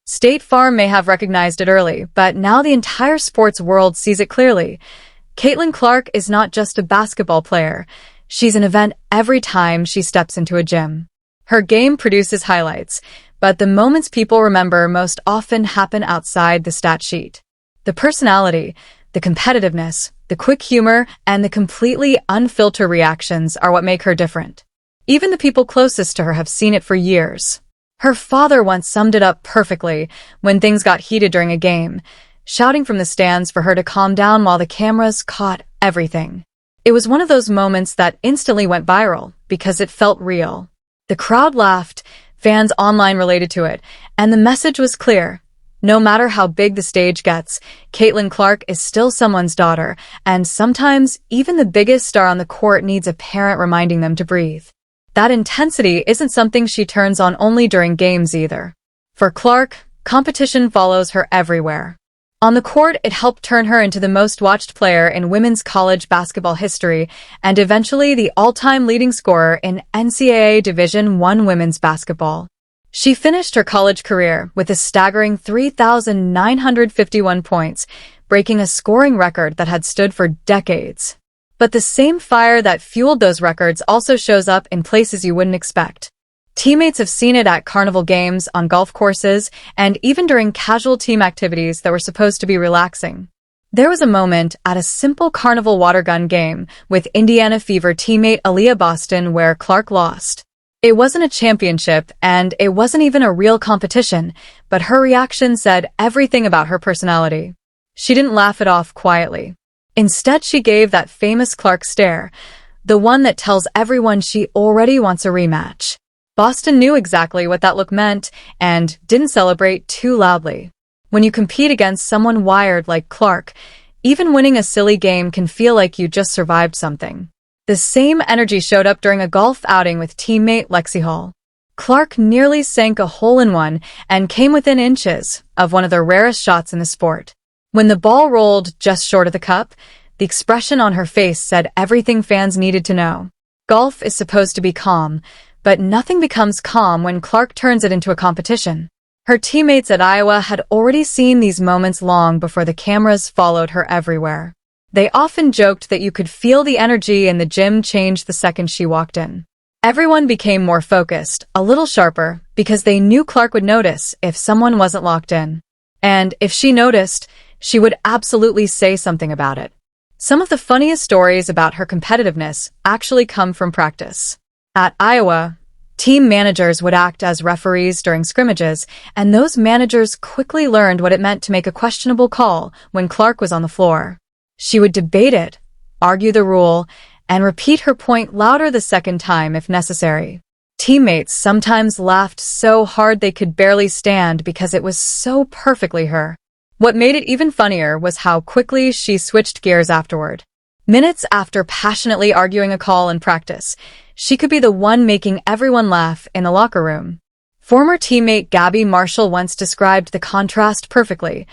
State Farm may have recognized it early, but now the entire sports world sees it clearly. Caitlin Clark is not just a basketball player. She's an event every time she steps into a gym. Her game produces highlights, but the moments people remember most often happen outside the stat sheet. The personality, the competitiveness, the quick humor, and the completely unfiltered reactions are what make her different. Even the people closest to her have seen it for years. Her father once summed it up perfectly when things got heated during a game, shouting from the stands for her to calm down while the cameras caught everything. It was one of those moments that instantly went viral because it felt real. The crowd laughed, fans online related to it, and the message was clear. No matter how big the stage gets, Caitlin Clark is still someone's daughter, and sometimes even the biggest star on the court needs a parent reminding them to breathe. That intensity isn't something she turns on only during games either. For Clark, competition follows her everywhere. On the court, it helped turn her into the most watched player in women's college basketball history and eventually the all-time leading scorer in NCAA Division I women's basketball. She finished her college career with a staggering 3,951 points, breaking a scoring record that had stood for decades. But the same fire that fueled those records also shows up in places you wouldn't expect. Teammates have seen it at carnival games, on golf courses, and even during casual team activities that were supposed to be relaxing. There was a moment at a simple carnival water gun game with Indiana Fever teammate Aaliyah Boston where Clark lost. It wasn't a championship, and it wasn't even a real competition, but her reaction said everything about her personality. She didn't laugh it off quietly. Instead, she gave that famous Clark stare, the one that tells everyone she already wants a rematch. Boston knew exactly what that look meant and didn't celebrate too loudly. When you compete against someone wired like Clark, even winning a silly game can feel like you just survived something. The same energy showed up during a golf outing with teammate Lexi Hall. Clark nearly sank a hole-in-one and came within inches of one of the rarest shots in the sport. When the ball rolled just short of the cup, the expression on her face said everything fans needed to know. Golf is supposed to be calm, but nothing becomes calm when Clark turns it into a competition. Her teammates at Iowa had already seen these moments long before the cameras followed her everywhere. They often joked that you could feel the energy in the gym change the second she walked in. Everyone became more focused, a little sharper, because they knew Clark would notice if someone wasn't locked in. And if she noticed, she would absolutely say something about it. Some of the funniest stories about her competitiveness actually come from practice. At Iowa, team managers would act as referees during scrimmages, and those managers quickly learned what it meant to make a questionable call when Clark was on the floor. She would debate it, argue the rule, and repeat her point louder the second time if necessary. Teammates sometimes laughed so hard they could barely stand because it was so perfectly her. What made it even funnier was how quickly she switched gears afterward. Minutes after passionately arguing a call in practice, she could be the one making everyone laugh in the locker room. Former teammate Gabby Marshall once described the contrast perfectly.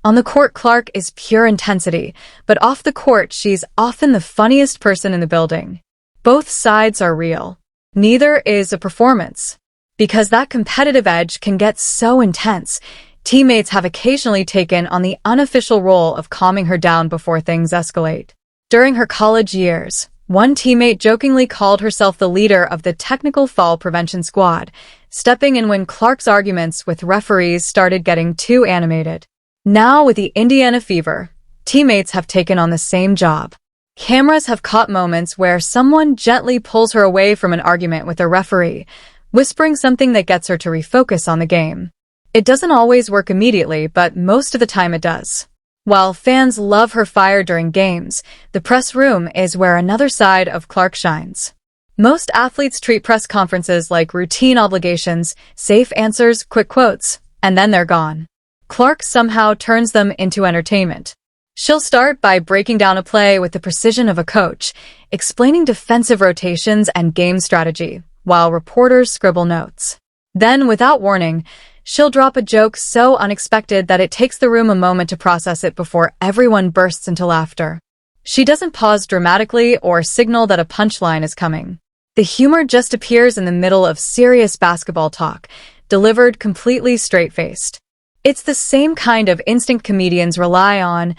On the court, Clark is pure intensity, but off the court, she's often the funniest person in the building. Both sides are real. Neither is a performance. Because that competitive edge can get so intense, teammates have occasionally taken on the unofficial role of calming her down before things escalate. During her college years, one teammate jokingly called herself the leader of the technical foul prevention squad, stepping in when Clark's arguments with referees started getting too animated. Now, with the Indiana Fever, teammates have taken on the same job. Cameras have caught moments where someone gently pulls her away from an argument with a referee, whispering something that gets her to refocus on the game. It doesn't always work immediately, but most of the time it does. While fans love her fire during games, the press room is where another side of Clark shines. Most athletes treat press conferences like routine obligations, safe answers, quick quotes, and then they're gone. Clark somehow turns them into entertainment. She'll start by breaking down a play with the precision of a coach, explaining defensive rotations and game strategy, while reporters scribble notes. Then, without warning, she'll drop a joke so unexpected that it takes the room a moment to process it before everyone bursts into laughter. She doesn't pause dramatically or signal that a punchline is coming. The humor just appears in the middle of serious basketball talk, delivered completely straight-faced. It's the same kind of instinct comedians rely on: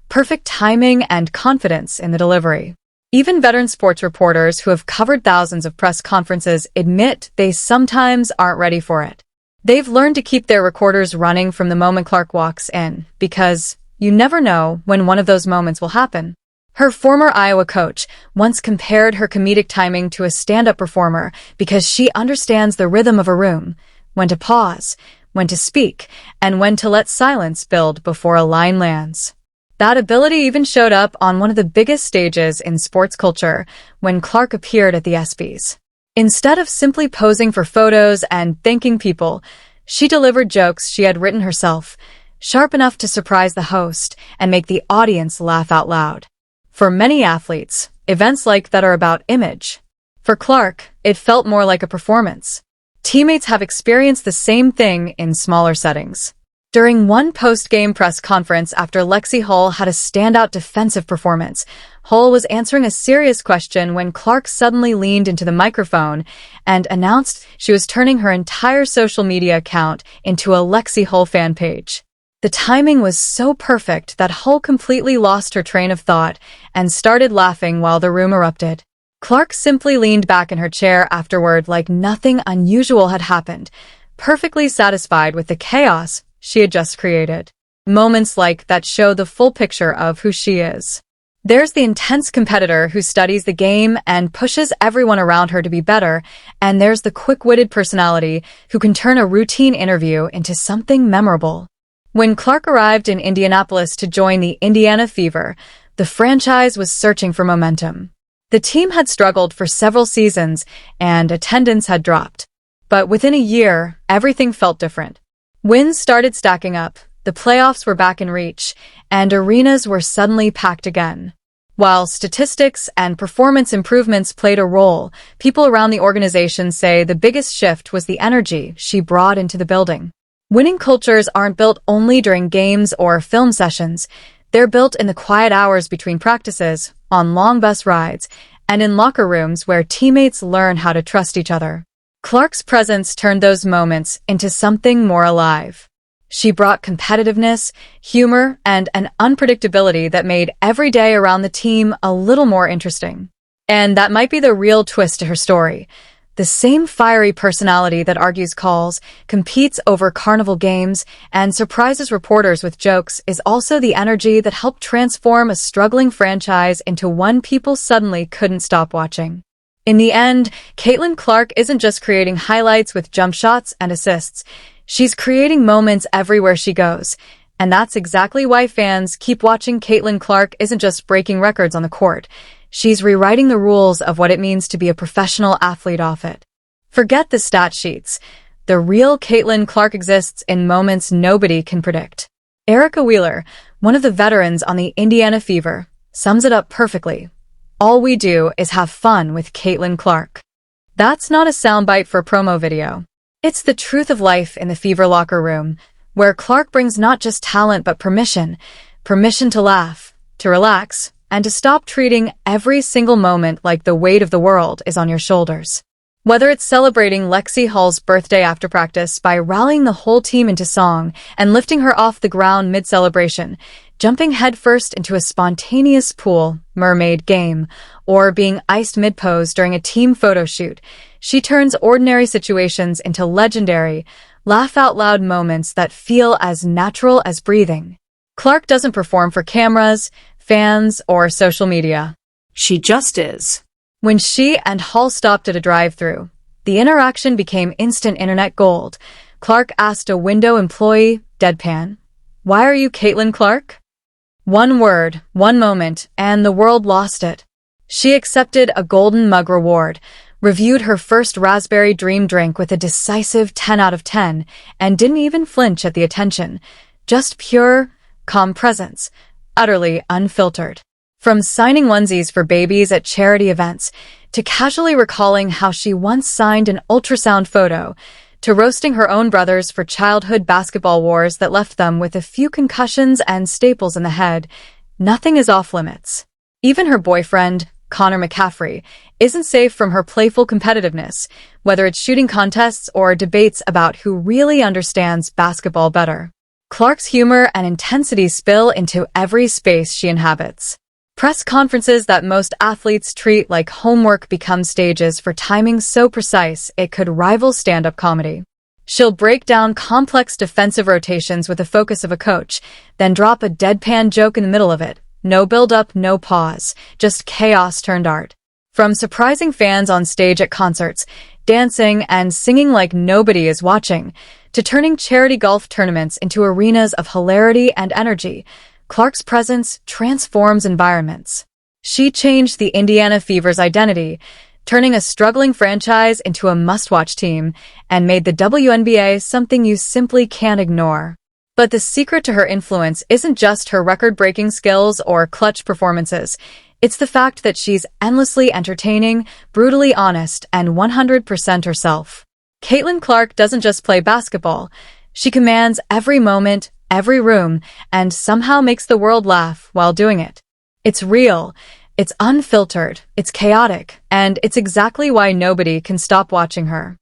perfect timing and confidence in the delivery. Even veteran sports reporters who have covered thousands of press conferences admit they sometimes aren't ready for it. They've learned to keep their recorders running from the moment Clark walks in, because you never know when one of those moments will happen. Her former Iowa coach once compared her comedic timing to a stand-up performer because she understands the rhythm of a room, when to pause, when to speak, and when to let silence build before a line lands. That ability even showed up on one of the biggest stages in sports culture when Clark appeared at the ESPYs. Instead of simply posing for photos and thanking people, she delivered jokes she had written herself, sharp enough to surprise the host and make the audience laugh out loud. For many athletes, events like that are about image. For Clark, it felt more like a performance. Teammates have experienced the same thing in smaller settings. During one post-game press conference after Lexi Hull had a standout defensive performance, Hull was answering a serious question when Clark suddenly leaned into the microphone and announced she was turning her entire social media account into a Lexi Hull fan page. The timing was so perfect that Hull completely lost her train of thought and started laughing while the room erupted. Clark simply leaned back in her chair afterward like nothing unusual had happened, perfectly satisfied with the chaos she had just created. Moments like that show the full picture of who she is. There's the intense competitor who studies the game and pushes everyone around her to be better, and there's the quick-witted personality who can turn a routine interview into something memorable. When Clark arrived in Indianapolis to join the Indiana Fever, the franchise was searching for momentum. The team had struggled for several seasons, and attendance had dropped. But within a year, everything felt different. Wins started stacking up, the playoffs were back in reach, and arenas were suddenly packed again. While statistics and performance improvements played a role, people around the organization say the biggest shift was the energy she brought into the building. Winning cultures aren't built only during games or film sessions. They're built in the quiet hours between practices, on long bus rides, and in locker rooms where teammates learn how to trust each other. Clark's presence turned those moments into something more alive. She brought competitiveness, humor, and an unpredictability that made every day around the team a little more interesting. And that might be the real twist to her story. The same fiery personality that argues calls, competes over carnival games, and surprises reporters with jokes is also the energy that helped transform a struggling franchise into one people suddenly couldn't stop watching. In the end, Caitlin Clark isn't just creating highlights with jump shots and assists. She's creating moments everywhere she goes. And that's exactly why fans keep watching. Caitlin Clark isn't just breaking records on the court. She's rewriting the rules of what it means to be a professional athlete off it. Forget the stat sheets. The real Caitlin Clark exists in moments nobody can predict. Erica Wheeler, one of the veterans on the Indiana Fever, sums it up perfectly. All we do is have fun with Caitlin Clark. That's not a soundbite for a promo video. It's the truth of life in the Fever locker room, where Clark brings not just talent but permission to laugh, to relax, and to stop treating every single moment like the weight of the world is on your shoulders. Whether it's celebrating Lexi Hull's birthday after practice by rallying the whole team into song and lifting her off the ground mid-celebration, jumping headfirst into a spontaneous pool mermaid game, or being iced mid-pose during a team photo shoot, she turns ordinary situations into legendary, laugh-out-loud moments that feel as natural as breathing. Clark doesn't perform for cameras, fans, or social media. She just is. When she and Hull stopped at a drive-thru, the interaction became instant internet gold. Clark asked a window employee, deadpan, "Why are you Caitlin Clark?" One word, one moment, and the world lost it. She accepted a golden mug reward, reviewed her first raspberry dream drink with a decisive 10 out of 10, and didn't even flinch at the attention. Just pure, calm presence, utterly unfiltered. From signing onesies for babies at charity events, to casually recalling how she once signed an ultrasound photo, to roasting her own brothers for childhood basketball wars that left them with a few concussions and staples in the head, nothing is off limits. Even her boyfriend, Connor McCaffrey, isn't safe from her playful competitiveness, whether it's shooting contests or debates about who really understands basketball better. Clark's humor and intensity spill into every space she inhabits. Press conferences that most athletes treat like homework become stages for timing so precise it could rival stand-up comedy. She'll break down complex defensive rotations with the focus of a coach, then drop a deadpan joke in the middle of it. No build-up, no pause, just chaos turned art. From surprising fans on stage at concerts, dancing and singing like nobody is watching, to turning charity golf tournaments into arenas of hilarity and energy, Clark's presence transforms environments. She changed the Indiana Fever's identity, turning a struggling franchise into a must-watch team, and made the WNBA something you simply can't ignore. But the secret to her influence isn't just her record-breaking skills or clutch performances. It's the fact that she's endlessly entertaining, brutally honest, and 100% herself. Caitlin Clark doesn't just play basketball. She commands every moment, every room, and somehow makes the world laugh while doing it. It's real, it's unfiltered, it's chaotic, and it's exactly why nobody can stop watching her.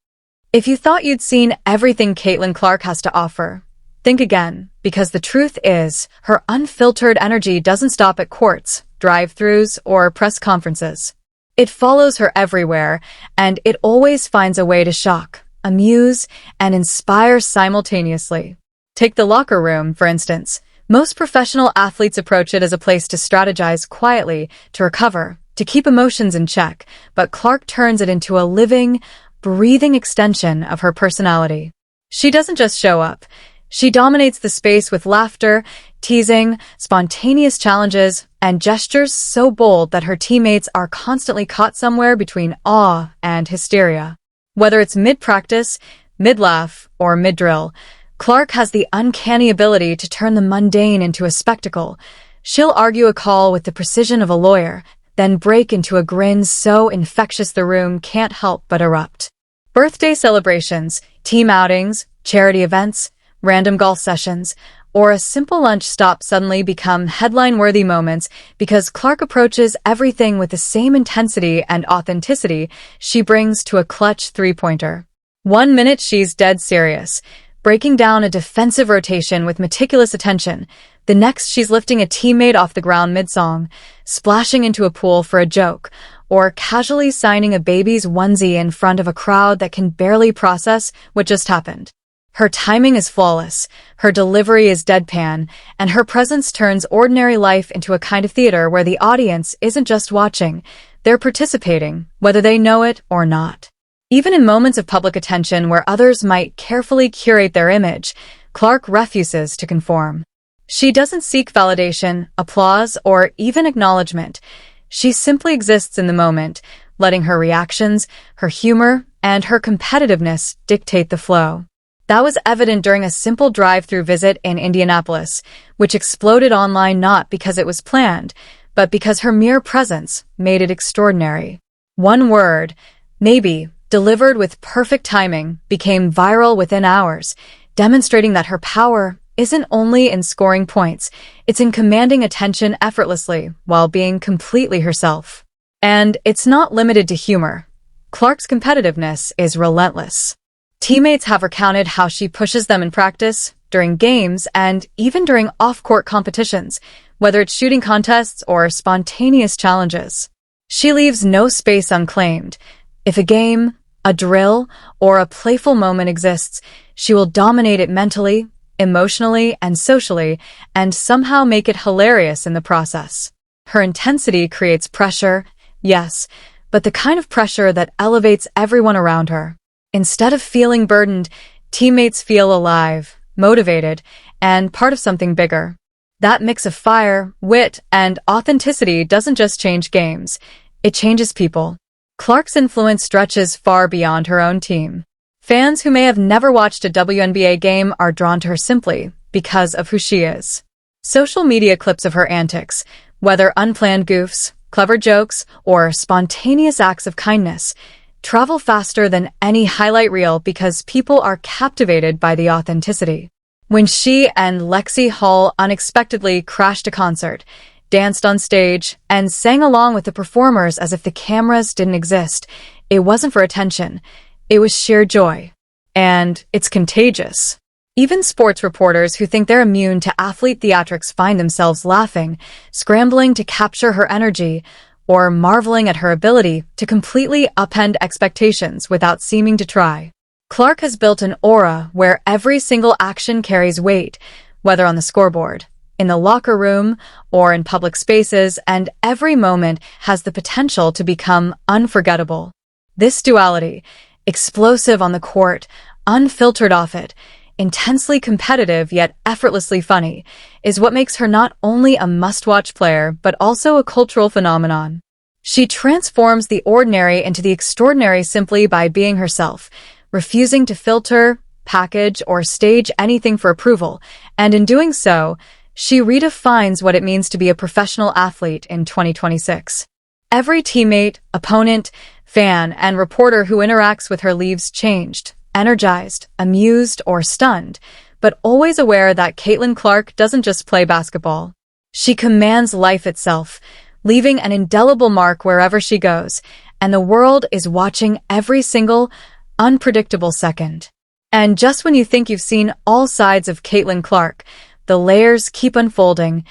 If you thought you'd seen everything Caitlin Clark has to offer, think again, because the truth is, her unfiltered energy doesn't stop at courts, drive-thrus, or press conferences. It follows her everywhere, and it always finds a way to shock, amuse, and inspire simultaneously. Take the locker room, for instance. Most professional athletes approach it as a place to strategize quietly, to recover, to keep emotions in check, but Clark turns it into a living, breathing extension of her personality. She doesn't just show up. She dominates the space with laughter, teasing, spontaneous challenges, and gestures so bold that her teammates are constantly caught somewhere between awe and hysteria. Whether it's mid-practice, mid-laugh, or mid-drill, Clark has the uncanny ability to turn the mundane into a spectacle. She'll argue a call with the precision of a lawyer, then break into a grin so infectious the room can't help but erupt. Birthday celebrations, team outings, charity events, random golf sessions, or a simple lunch stop suddenly become headline-worthy moments because Clark approaches everything with the same intensity and authenticity she brings to a clutch three-pointer. 1 minute she's dead serious, breaking down a defensive rotation with meticulous attention. The next she's lifting a teammate off the ground mid-song, splashing into a pool for a joke, or casually signing a baby's onesie in front of a crowd that can barely process what just happened. Her timing is flawless, her delivery is deadpan, and her presence turns ordinary life into a kind of theater where the audience isn't just watching, they're participating, whether they know it or not. Even in moments of public attention where others might carefully curate their image, Clark refuses to conform. She doesn't seek validation, applause, or even acknowledgement. She simply exists in the moment, letting her reactions, her humor, and her competitiveness dictate the flow. That was evident during a simple drive-through visit in Indianapolis, which exploded online not because it was planned, but because her mere presence made it extraordinary. One word, maybe, delivered with perfect timing, became viral within hours, demonstrating that her power isn't only in scoring points, it's in commanding attention effortlessly while being completely herself. And it's not limited to humor. Clark's competitiveness is relentless. Teammates have recounted how she pushes them in practice, during games, and even during off-court competitions, whether it's shooting contests or spontaneous challenges. She leaves no space unclaimed. If a game, a drill, or a playful moment exists, she will dominate it mentally, emotionally, and socially, and somehow make it hilarious in the process. Her intensity creates pressure, yes, but the kind of pressure that elevates everyone around her. Instead of feeling burdened, teammates feel alive, motivated, and part of something bigger. That mix of fire, wit, and authenticity doesn't just change games, it changes people. Clark's influence stretches far beyond her own team. Fans who may have never watched a WNBA game are drawn to her simply because of who she is. Social media clips of her antics, whether unplanned goofs, clever jokes, or spontaneous acts of kindness, travel faster than any highlight reel because people are captivated by the authenticity. When she and Lexi Hall unexpectedly crashed a concert, danced on stage, and sang along with the performers as if the cameras didn't exist, it wasn't for attention. It was sheer joy. And it's contagious. Even sports reporters who think they're immune to athlete theatrics find themselves laughing, scrambling to capture her energy, or marveling at her ability to completely upend expectations without seeming to try. Clark has built an aura where every single action carries weight, whether on the scoreboard, in the locker room, or in public spaces, and every moment has the potential to become unforgettable. This duality, explosive on the court, unfiltered off it, intensely competitive yet effortlessly funny, is what makes her not only a must-watch player but also a cultural phenomenon. She transforms the ordinary into the extraordinary simply by being herself, refusing to filter, package, or stage anything for approval, and in doing so, she redefines what it means to be a professional athlete in 2026. Every teammate, opponent, fan, and reporter who interacts with her leaves changed, energized, amused, or stunned, but always aware that Caitlin Clark doesn't just play basketball. She commands life itself, leaving an indelible mark wherever she goes, and the world is watching every single, unpredictable second. And just when you think you've seen all sides of Caitlin Clark, the layers keep unfolding,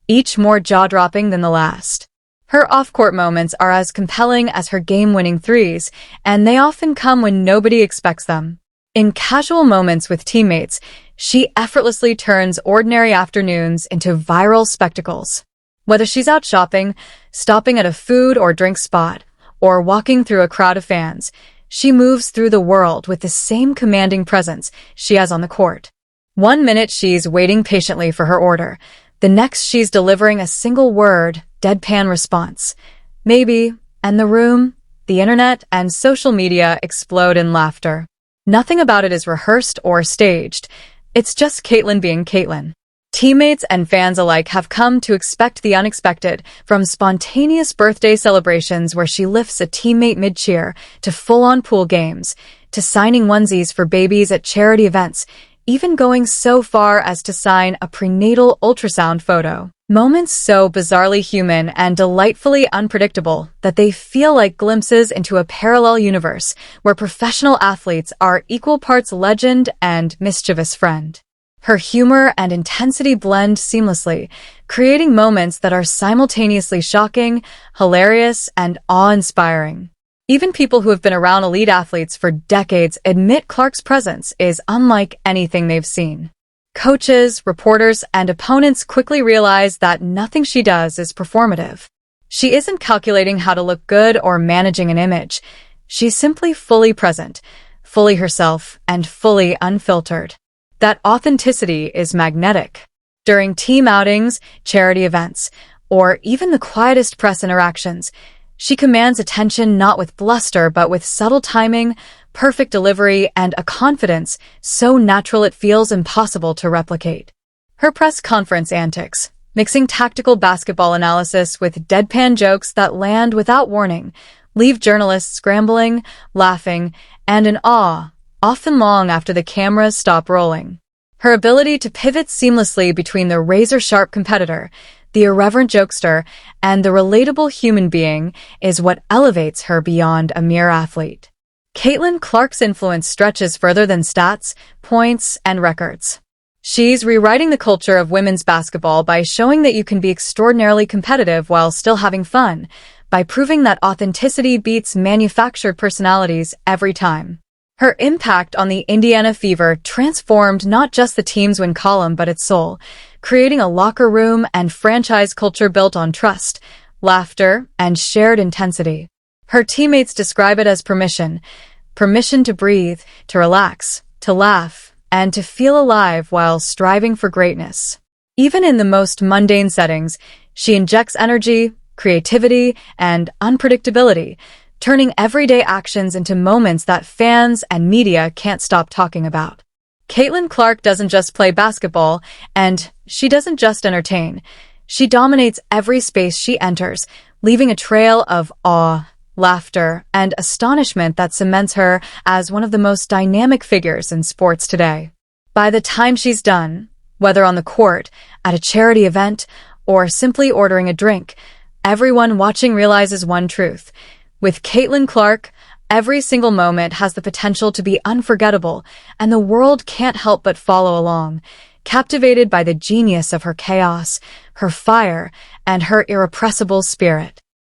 each more jaw-dropping than the last. Her off-court moments are as compelling as her game-winning threes, and they often come when nobody expects them. In casual moments with teammates, she effortlessly turns ordinary afternoons into viral spectacles. Whether she's out shopping, stopping at a food or drink spot, or walking through a crowd of fans, she moves through the world with the same commanding presence she has on the court. One minute she's waiting patiently for her order. The next she's delivering a single word, deadpan response. Maybe, and the room, the internet, and social media explode in laughter. Nothing about it is rehearsed or staged. It's just Caitlin being Caitlin. Teammates and fans alike have come to expect the unexpected, from spontaneous birthday celebrations where she lifts a teammate mid-cheer, to full-on pool games, to signing onesies for babies at charity events, even going so far as to sign a prenatal ultrasound photo. Moments so bizarrely human and delightfully unpredictable that they feel like glimpses into a parallel universe where professional athletes are equal parts legend and mischievous friend. Her humor and intensity blend seamlessly, creating moments that are simultaneously shocking, hilarious, and awe-inspiring. Even people who have been around elite athletes for decades admit Clark's presence is unlike anything they've seen. Coaches, reporters, and opponents quickly realize that nothing she does is performative. She isn't calculating how to look good or managing an image. She's simply fully present, fully herself, and fully unfiltered. That authenticity is magnetic. During team outings, charity events, or even the quietest press interactions, she commands attention not with bluster but with subtle timing, perfect delivery, and a confidence so natural it feels impossible to replicate. Her press conference antics, mixing tactical basketball analysis with deadpan jokes that land without warning, leave journalists scrambling, laughing, and in awe, often long after the cameras stop rolling. Her ability to pivot seamlessly between the razor-sharp competitor, the irreverent jokester, and the relatable human being is what elevates her beyond a mere athlete. Caitlin Clark's influence stretches further than stats, points, and records. She's rewriting the culture of women's basketball by showing that you can be extraordinarily competitive while still having fun, by proving that authenticity beats manufactured personalities every time. Her impact on the Indiana Fever transformed not just the team's win column but its soul, creating a locker room and franchise culture built on trust, laughter, and shared intensity. Her teammates describe it as permission to breathe, to relax, to laugh, and to feel alive while striving for greatness. Even in the most mundane settings, she injects energy, creativity, and unpredictability, turning everyday actions into moments that fans and media can't stop talking about. Caitlin Clark doesn't just play basketball, and she doesn't just entertain. She dominates every space she enters, leaving a trail of awe, laughter, and astonishment that cements her as one of the most dynamic figures in sports today. By the time she's done, whether on the court, at a charity event, or simply ordering a drink, everyone watching realizes one truth. With Caitlin Clark, Every single moment has the potential to be unforgettable, and the world can't help but follow along, captivated by the genius of her chaos, her fire, and her irrepressible spirit.